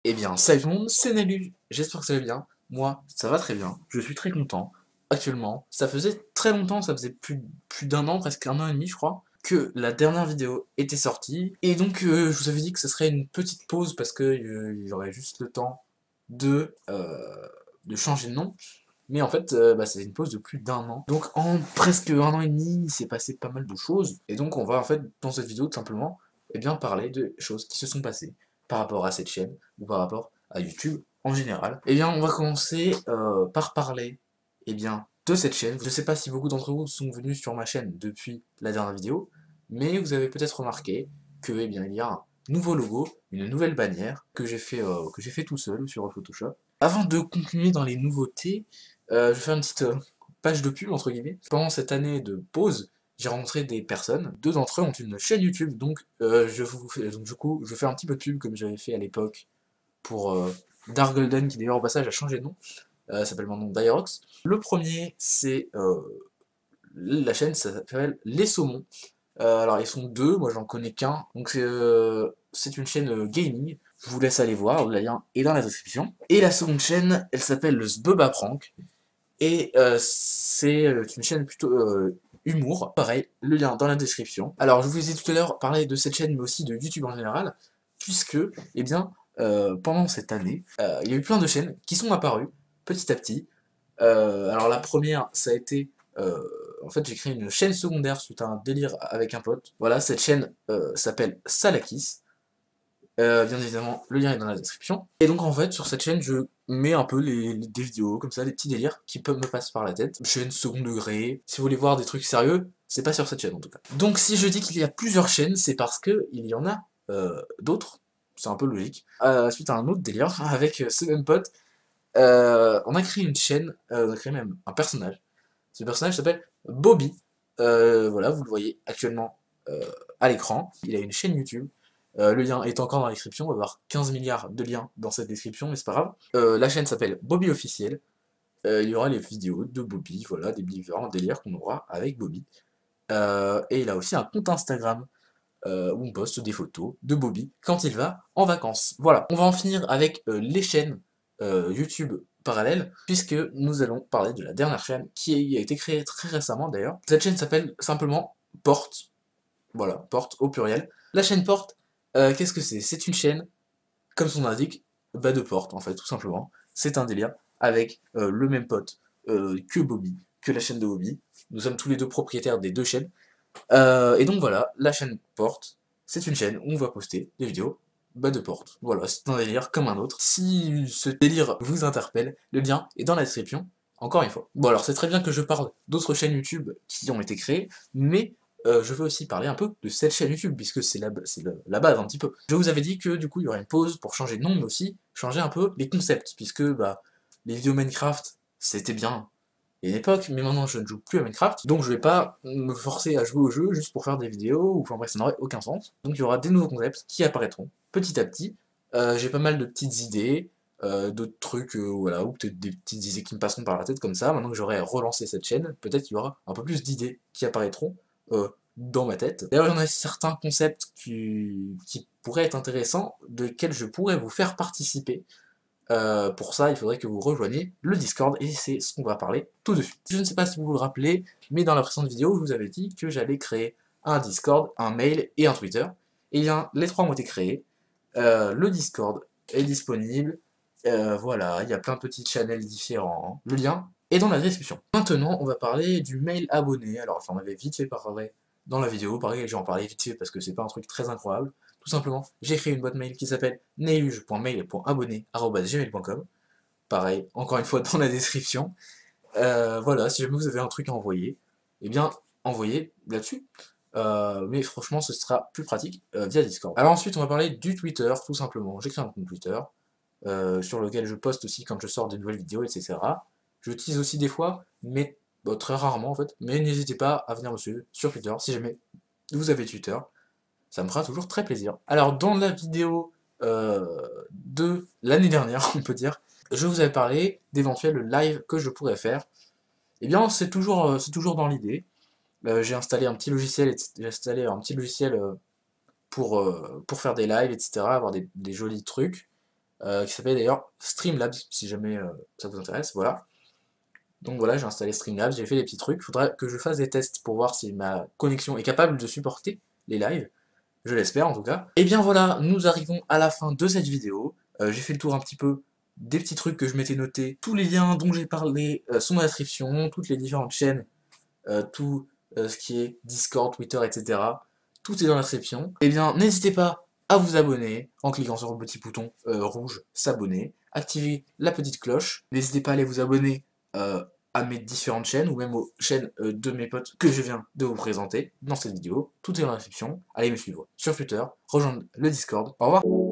Eh bien, salut tout le monde, c'est Nalu, j'espère que ça va bien. Moi, ça va très bien, je suis très content. Actuellement, ça faisait très longtemps, ça faisait plus d'un an, presque un an et demi, je crois, que la dernière vidéo était sortie. Et donc, je vous avais dit que ce serait une petite pause parce que il y aurait juste le temps de changer de nom. Mais en fait, c'est une pause de plus d'un an. Donc, en presque un an et demi, il s'est passé pas mal de choses. Et donc, on va en fait, dans cette vidéo, tout simplement, parler de choses qui se sont passées par rapport à cette chaîne ou par rapport à YouTube en général. On va commencer par parler de cette chaîne. Je ne sais pas si beaucoup d'entre vous sont venus sur ma chaîne depuis la dernière vidéo, mais vous avez peut-être remarqué que il y a un nouveau logo, une nouvelle bannière que j'ai fait tout seul sur Photoshop. Avant de continuer dans les nouveautés, je vais faire une petite page de pub entre guillemets. Pendant cette année de pause, j'ai rencontré des personnes. Deux d'entre eux ont une chaîne YouTube, donc du coup, je fais un petit peu de pub comme j'avais fait à l'époque pour Dark Golden, qui d'ailleurs au passage a changé de nom. S'appelle maintenant Dirox. Le premier, c'est la chaîne, ça s'appelle Les Saumons. Alors ils sont deux, moi j'en connais qu'un. Donc c'est une chaîne gaming. Je vous laisse aller voir, le lien est dans la description. Et la seconde chaîne, elle s'appelle le Sbeba Prank. Et c'est une chaîne plutôt humour. Pareil, le lien dans la description. Alors je vous ai tout à l'heure parlé de cette chaîne, mais aussi de YouTube en général, puisque, pendant cette année, il y a eu plein de chaînes qui sont apparues, petit à petit. Alors la première, ça a été... en fait, j'ai créé une chaîne secondaire suite à un délire avec un pote. Voilà, cette chaîne s'appelle Salakis. Bien évidemment, le lien est dans la description. Et donc en fait, sur cette chaîne, je mets un peu des vidéos comme ça, des petits délires qui peuvent me passer par la tête. Chaîne second degré. Si vous voulez voir des trucs sérieux, c'est pas sur cette chaîne en tout cas. Donc si je dis qu'il y a plusieurs chaînes, c'est parce que il y en a d'autres. C'est un peu logique. Suite à un autre délire avec ce même pote, on a créé une chaîne, on a créé même un personnage. Ce personnage s'appelle Bobby. Voilà, vous le voyez actuellement euh, à l'écran. Il a une chaîne YouTube. Le lien est encore dans la description. On va avoir 15 milliards de liens dans cette description, mais c'est pas grave. La chaîne s'appelle Bobby Officiel. Il y aura les vidéos de Bobby, voilà, des différents délires qu'on aura avec Bobby. Et il a aussi un compte Instagram où on poste des photos de Bobby quand il va en vacances. Voilà, on va en finir avec les chaînes YouTube parallèles, puisque nous allons parler de la dernière chaîne qui a été créée très récemment d'ailleurs. Cette chaîne s'appelle simplement Porte, voilà, Porte au pluriel. La chaîne Porte, qu'est-ce que c'est? C'est une chaîne, comme son indique, bas de porte en fait, tout simplement. C'est un délire avec le même pote que Bobby, que la chaîne de Bobby. Nous sommes tous les deux propriétaires des deux chaînes. Et donc voilà, la chaîne Porte, c'est une chaîne où on va poster des vidéos bas de porte. Voilà, c'est un délire comme un autre. Si ce délire vous interpelle, le lien est dans la description, encore une fois. Bon alors c'est très bien que je parle d'autres chaînes YouTube qui ont été créées, mais je veux aussi parler un peu de cette chaîne YouTube, puisque c'est la base un petit peu. Je vous avais dit que du coup il y aurait une pause pour changer de nom, mais aussi changer un peu les concepts, puisque les vidéos Minecraft, c'était bien, une époque, mais maintenant je ne joue plus à Minecraft, donc je vais pas me forcer à jouer au jeu juste pour faire des vidéos, ou enfin bref, ça n'aurait aucun sens. Donc il y aura des nouveaux concepts qui apparaîtront petit à petit. J'ai pas mal de petites idées, d'autres trucs, voilà, ou peut-être des petites idées qui me passeront par la tête comme ça. Maintenant que j'aurai relancé cette chaîne, peut-être qu'il y aura un peu plus d'idées qui apparaîtront dans ma tête. D'ailleurs, il y en a certains concepts qui pourraient être intéressants, desquels je pourrais vous faire participer. Pour ça, il faudrait que vous rejoigniez le Discord, et c'est ce qu'on va parler tout de suite. Je ne sais pas si vous vous le rappelez, mais dans la précédente vidéo, je vous avais dit que j'allais créer un Discord, un mail et un Twitter. Et bien, les trois ont été créés. Le Discord est disponible. Voilà, il y a plein de petits channels différents. Le lien est dans la description. Maintenant, on va parler du mail abonné. Alors, j'en avais vite fait parler dans la vidéo. Pareil, j'en parlais vite fait parce que c'est pas un truc très incroyable. Tout simplement, j'ai créé une boîte mail qui s'appelle neiluge.mail.abonné@gmail.com. Pareil, encore une fois dans la description. Voilà, si jamais vous avez un truc à envoyer, eh bien, envoyez là-dessus. Mais franchement, ce sera plus pratique via Discord. Alors ensuite, on va parler du Twitter, tout simplement. J'ai créé un compte Twitter, sur lequel je poste aussi quand je sors des nouvelles vidéos, etc. Je tease aussi des fois, mais très rarement en fait. Mais n'hésitez pas à venir me suivre sur Twitter si jamais vous avez Twitter. Ça me fera toujours très plaisir. Alors, dans la vidéo de l'année dernière, on peut dire, je vous avais parlé d'éventuels lives que je pourrais faire. Eh bien, c'est toujours dans l'idée. J'ai installé un petit logiciel, pour faire des lives, etc., avoir des jolis trucs. qui s'appelle d'ailleurs Streamlabs, si jamais ça vous intéresse, voilà. Donc voilà, j'ai installé Streamlabs, j'ai fait des petits trucs, faudra que je fasse des tests pour voir si ma connexion est capable de supporter les lives, je l'espère en tout cas. Et bien voilà, nous arrivons à la fin de cette vidéo, j'ai fait le tour un petit peu des petits trucs que je m'étais noté, tous les liens dont j'ai parlé sont dans la description, toutes les différentes chaînes, tout ce qui est Discord, Twitter, etc. Tout est dans la description. Et bien n'hésitez pas à vous abonner en cliquant sur le petit bouton rouge s'abonner, activez la petite cloche, n'hésitez pas à aller vous abonner à mes différentes chaînes, ou même aux chaînes de mes potes que je viens de vous présenter dans cette vidéo. Tout est dans la description. Allez me suivre sur Twitter, rejoindre le Discord. Au revoir.